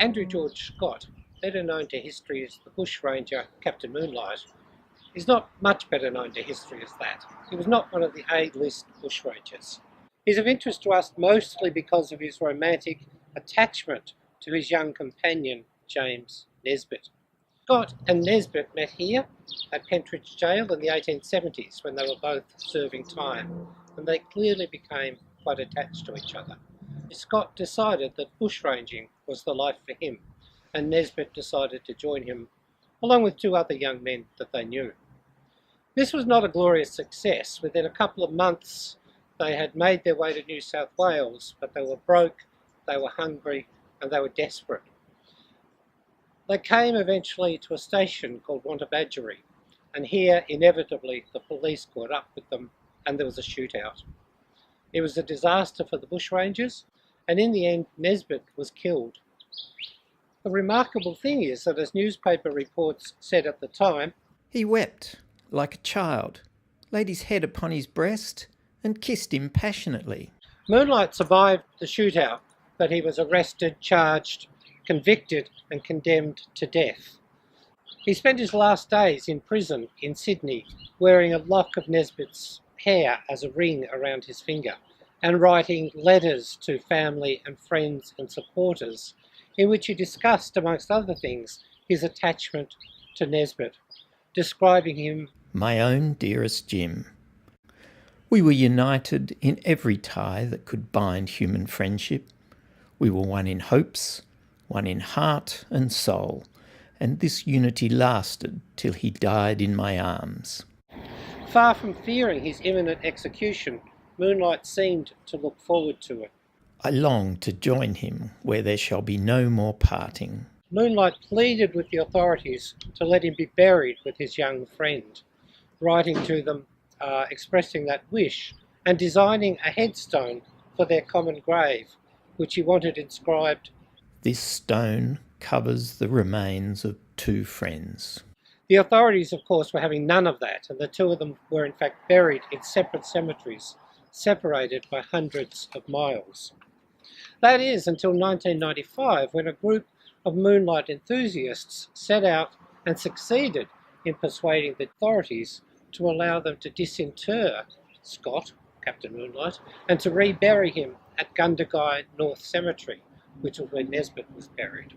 Andrew George Scott, better known to history as the Bushranger Captain Moonlite, is not much better known to history as that. He was not one of the A-list bushrangers. He's of interest to us mostly because of his romantic attachment to his young companion, James Nesbitt. Scott and Nesbitt met here at Pentridge Jail in the 1870s when they were both serving time, and they clearly became quite attached to each other. Scott decided that bushranging was the life for him, and Nesbitt decided to join him, along with two other young men that they knew. This was not a glorious success. Within a couple of months, they had made their way to New South Wales, but they were broke, they were hungry, and they were desperate. They came eventually to a station called Wantabadgery, and here, inevitably, the police caught up with them, and there was a shootout. It was a disaster for the bushrangers, and in the end, Nesbitt was killed. The remarkable thing is that, as newspaper reports said at the time, he wept like a child, laid his head upon his breast, and kissed him passionately. Moonlite survived the shootout, but he was arrested, charged, convicted, and condemned to death. He spent his last days in prison in Sydney, wearing a lock of Nesbitt's hair as a ring around his finger, and writing letters to family and friends and supporters, in which he discussed, amongst other things, his attachment to Nesbitt, describing him, "My own dearest Jim. We were united in every tie that could bind human friendship. We were one in hopes, one in heart and soul, and this unity lasted till he died in my arms." Far from fearing his imminent execution, Moonlite seemed to look forward to it. "I long to join him where there shall be no more parting." Moonlite pleaded with the authorities to let him be buried with his young friend, writing to them, expressing that wish, and designing a headstone for their common grave, which he wanted inscribed, "This stone covers the remains of two friends." The authorities, of course, were having none of that, and the two of them were in fact buried in separate cemeteries, separated by hundreds of miles. That is, until 1995, when a group of Moonlite enthusiasts set out and succeeded in persuading the authorities to allow them to disinter Scott, Captain Moonlite, and to rebury him at Gundagai North Cemetery, which was where Nesbitt was buried.